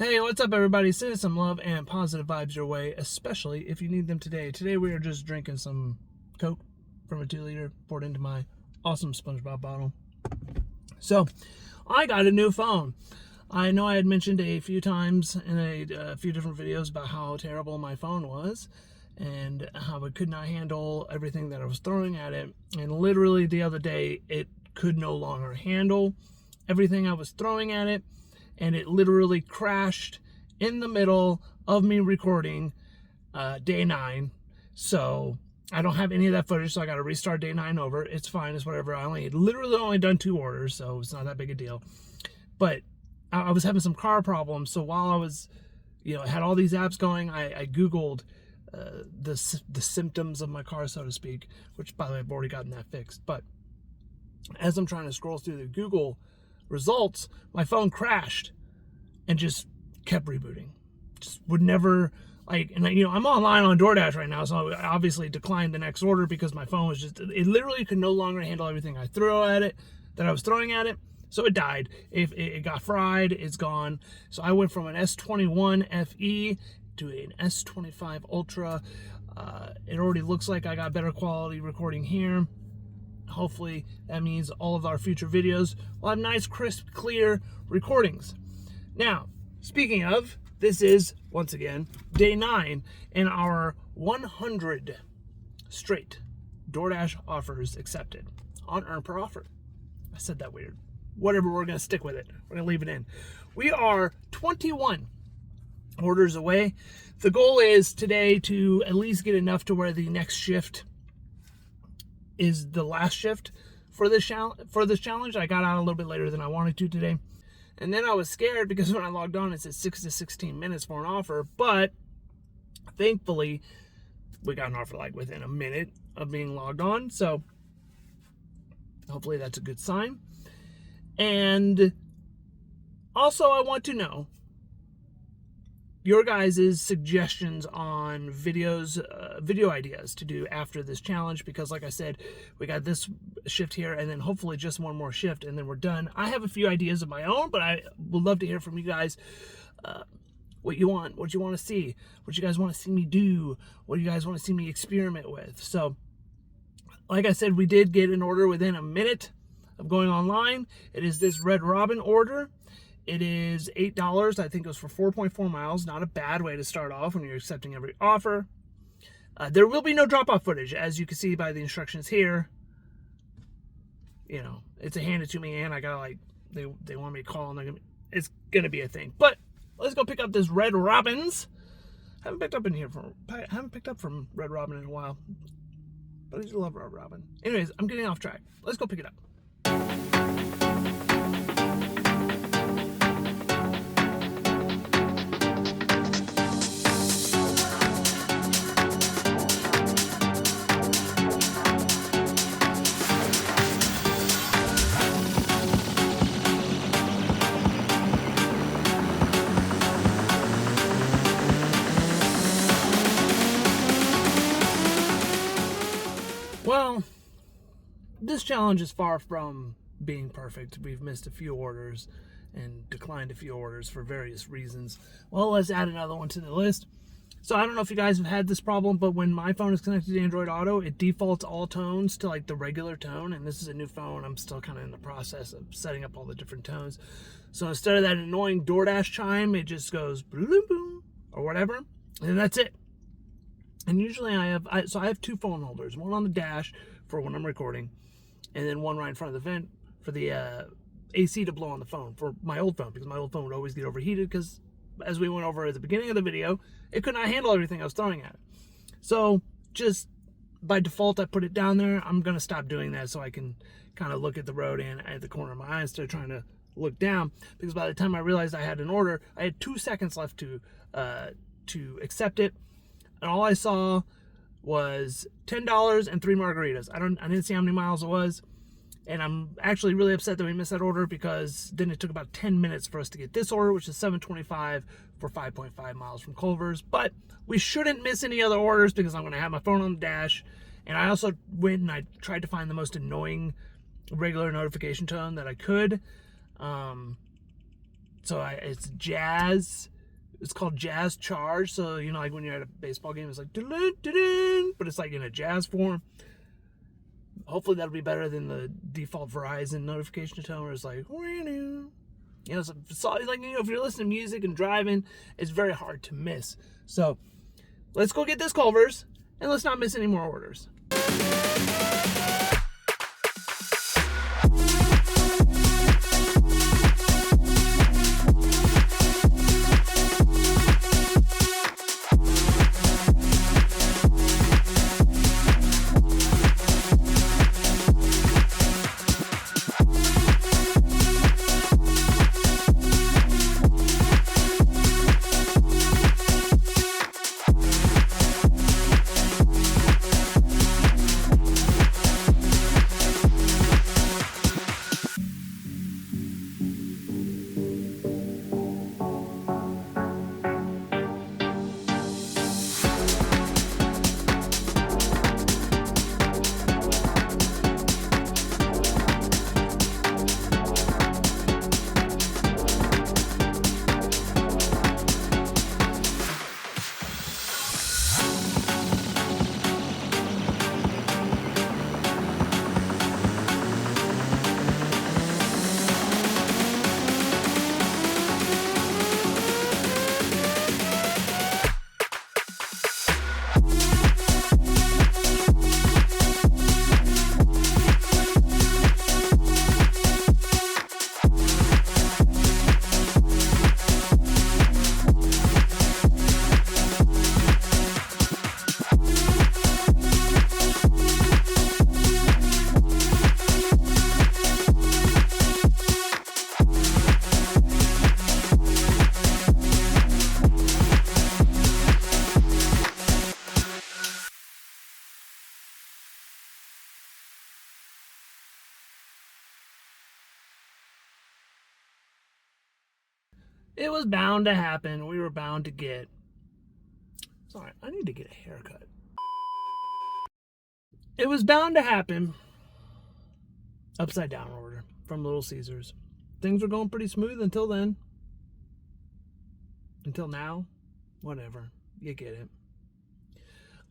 Hey, what's up, everybody? Send some love and positive vibes your way, especially if you need them today. Today we are just drinking some Coke from a 2-liter poured into my awesome SpongeBob bottle. So, I got a new phone. I know I had mentioned a few times in a few different videos about how terrible my phone was and how it could not handle everything that I was throwing at it. And literally the other day, it could no longer handle everything I was throwing at it. And it literally crashed in the middle of me recording day 9. So I don't have any of that footage, so I got to restart day 9 over. It's fine, it's whatever. I literally only done 2 orders, so it's not that big a deal. But I was having some car problems, so while I was, I had all these apps going, I Googled the symptoms of my car, so to speak, which, by the way, I've already gotten that fixed. But as I'm trying to scroll through the Google results, my phone crashed and just kept rebooting. Just would never, I'm online on DoorDash right now, so I obviously declined the next order because my phone was it literally could no longer handle everything I threw at it, that I was throwing at it. So it died. It got fried, it's gone. So I went from an S21 FE to an S25 Ultra. It already looks like I got better quality recording here. Hopefully that means all of our future videos will have nice, crisp, clear recordings. Now, speaking of, this is, once again, day 9 in our 100 straight DoorDash offers accepted on earn per offer. I said that weird. Whatever, we're going to stick with it. We're going to leave it in. We are 21 orders away. The goal is today to at least get enough to where the next shift is the last shift for this challenge. I got out a little bit later than I wanted to today. And then I was scared because when I logged on, it said 6 to 16 minutes for an offer. But thankfully, we got an offer like within a minute of being logged on. So hopefully that's a good sign. And also I want to know your guys' suggestions on video ideas to do after this challenge, because like I said, we got this shift here and then hopefully just one more shift and then we're done. I have a few ideas of my own, but I would love to hear from you guys what you want to see, what you guys want to see me do, what you guys want to see me experiment with. So like I said, we did get an order within a minute of going online. It is this Red Robin order. It is $8. I think it was for 4.4 miles. Not a bad way to start off when you're accepting every offer. There will be no drop-off footage, as you can see by the instructions here. It's a hand it to me, and I gotta they want me to call, and it's gonna be a thing. But let's go pick up this Red Robins. Haven't picked up from Red Robin in a while, but I do love Red Robin. Anyways, I'm getting off track. Let's go pick it up. Well, this challenge is far from being perfect. We've missed a few orders and declined a few orders for various reasons. Well, let's add another one to the list. So I don't know if you guys have had this problem, but when my phone is connected to Android Auto, it defaults all tones to the regular tone. And this is a new phone. I'm still kind of in the process of setting up all the different tones. So instead of that annoying DoorDash chime, it just goes boom, boom, or whatever. And that's it. And usually I have 2 phone holders, one on the dash for when I'm recording, and then one right in front of the vent for the AC to blow on the phone for my old phone, because my old phone would always get overheated because, as we went over at the beginning of the video, it could not handle everything I was throwing at it. So just by default, I put it down there. I'm going to stop doing that so I can kind of look at the road and at the corner of my eye instead of trying to look down, because by the time I realized I had an order, I had 2 seconds left to accept it. And all I saw was $10 and 3 margaritas. I didn't see how many miles it was. And I'm actually really upset that we missed that order, because then it took about 10 minutes for us to get this order, which is $7.25 for 5.5 miles from Culver's. But we shouldn't miss any other orders because I'm going to have my phone on the dash. And I also went and I tried to find the most annoying regular notification tone that I could. So it's Jazz It's called Jazz Charge. So, you know, like when you're at a baseball game, it's like, dun-dun-dun-dun, but it's like in a jazz form. Hopefully that'll be better than the default Verizon notification tone where it's like, you know, so like, you know, if you're listening to music and driving, it's very hard to miss. So let's go get this Culver's and let's not miss any more orders. It was bound to happen. We were bound to get... Sorry, I need to get a haircut. It was bound to happen. Upside down order from Little Caesars. Things were going pretty smooth until then. Until now. Whatever. You get it.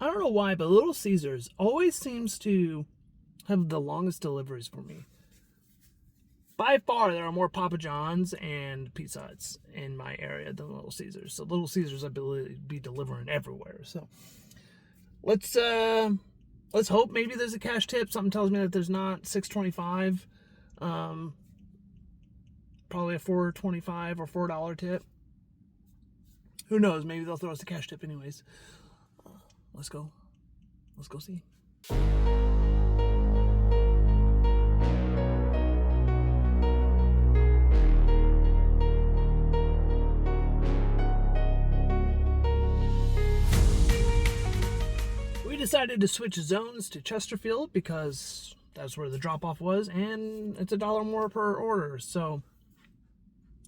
I don't know why, but Little Caesars always seems to have the longest deliveries for me. By far, there are more Papa John's and Pizza Huts in my area than Little Caesars. So Little Caesars, I believe, be delivering everywhere. So let's hope maybe there's a cash tip. Something tells me that there's not. $6.25, probably a $4.25 or $4 tip. Who knows? Maybe they'll throw us a cash tip anyways. Let's go see. Decided to switch zones to Chesterfield because that's where the drop-off was, and it's $1 more per order. So,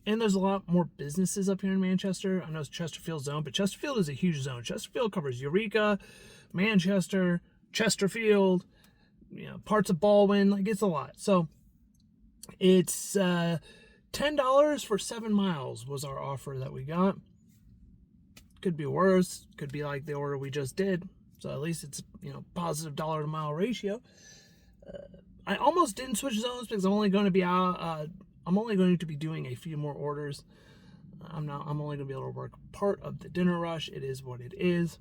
and there's a lot more businesses up here in Manchester. I know it's Chesterfield zone, but Chesterfield is a huge zone. Chesterfield covers Eureka, Manchester, Chesterfield, you know, parts of Baldwin. Like, it's a lot. So it's $10 for 7 miles was our offer that we got. Could be worse. Could be like the order we just did. So at least it's, you know, positive dollar to mile ratio. I almost didn't switch zones because I'm only going to be out. I'm only going to be doing a few more orders. I'm only going to be able to work part of the dinner rush. It is what it is.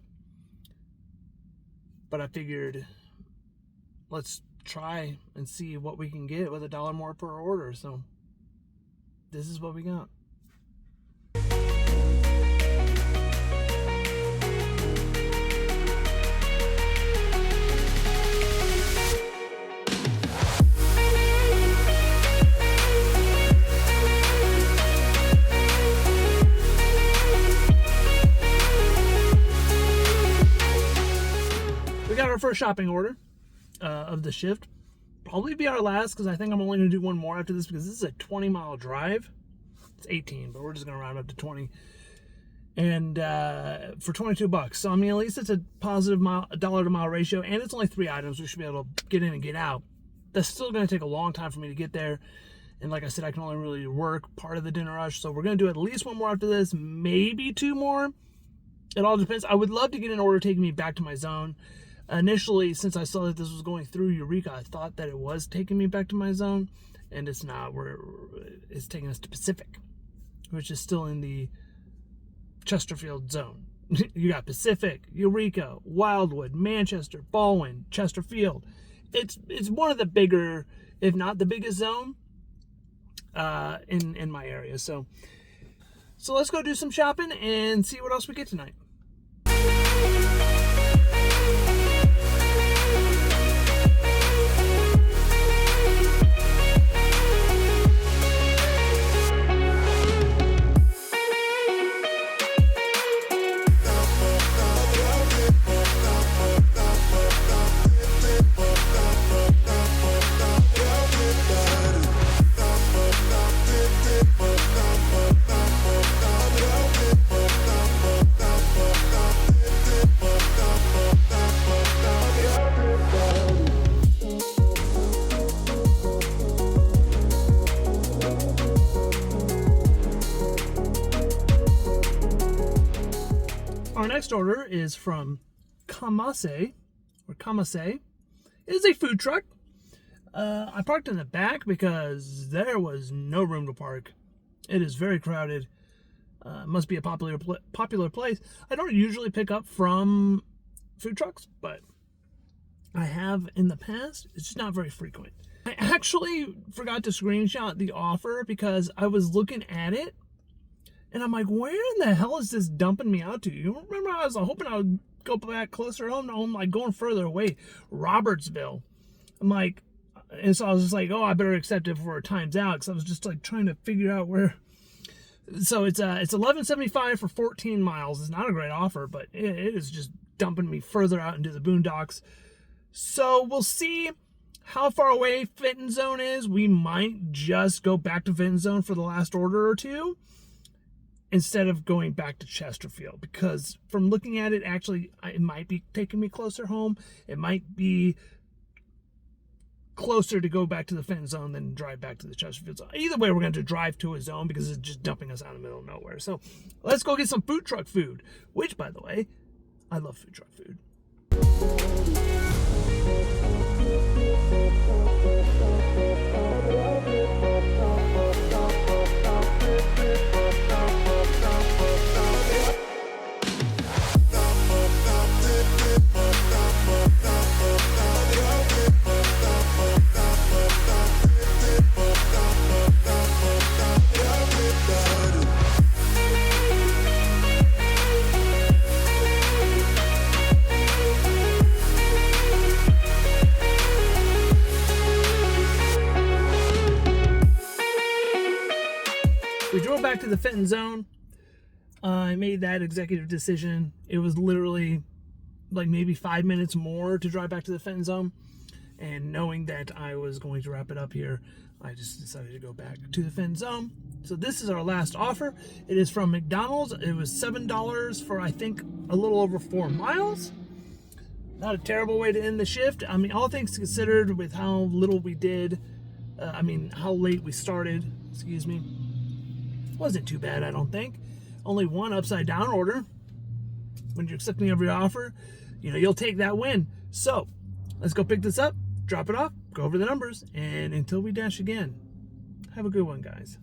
But I figured, let's try and see what we can get with $1 more per order. So this is what we got. We got our first shopping order of the shift. Probably be our last because I think I'm only going to do one more after this because this is a 20-mile drive. It's 18, but we're just going to round up to 20. And for $22. So, I mean, at least it's a positive dollar to mile ratio, and it's only 3 items. We should be able to get in and get out. That's still going to take a long time for me to get there. And like I said, I can only really work part of the dinner rush. So we're going to do at least one more after this, maybe 2 more. It all depends. I would love to get an order taking me back to my zone. Initially, since I saw that this was going through Eureka, I thought that it was taking me back to my zone. And it's not. It's taking us to Pacific, which is still in the Chesterfield zone. You got Pacific, Eureka, Wildwood, Manchester, Baldwin, Chesterfield. It's one of the bigger, if not the biggest zone in my area. So let's go do some shopping and see what else we get tonight. Our next order is from Kamase, or Kamase. It is a food truck. I parked in the back because there was no room to park. It is very crowded. Must be a popular place. I don't usually pick up from food trucks, but I have in the past. It's just not very frequent. I actually forgot to screenshot the offer because I was looking at it. And I'm like, where in the hell is this dumping me out to? You remember I was hoping I would go back closer home? No, I'm like going further away. Robertsville. I'm like, and so I was just like, oh, I better accept it before it times out. Because I was just like trying to figure out where. So it's $11.75 for 14 miles. It's not a great offer, but it is just dumping me further out into the boondocks. So we'll see how far away Fenton Zone is. We might just go back to Fenton Zone for the last order or two, instead of going back to Chesterfield, because from looking at it, actually, it might be taking me closer home. It might be closer to go back to the Fenton Zone than drive back to the Chesterfield Zone. Either way, we're going to drive to a zone because it's just dumping us out in the middle of nowhere. So let's go get some food truck food, which, by the way, I love food truck food. We drove back to the Fenton Zone. I made that executive decision. It was literally like maybe 5 minutes more to drive back to the Fenton Zone. And knowing that I was going to wrap it up here, I just decided to go back to the Fenton Zone. So this is our last offer. It is from McDonald's. It was $7 for, I think, a little over 4 miles. Not a terrible way to end the shift. I mean, all things considered, with how little we did, how late we started, excuse me. Wasn't too bad, I don't think. Only one upside down order. When you're accepting every offer, you'll take that win. So let's go pick this up, drop it off, go over the numbers, and until we dash again, have a good one, guys.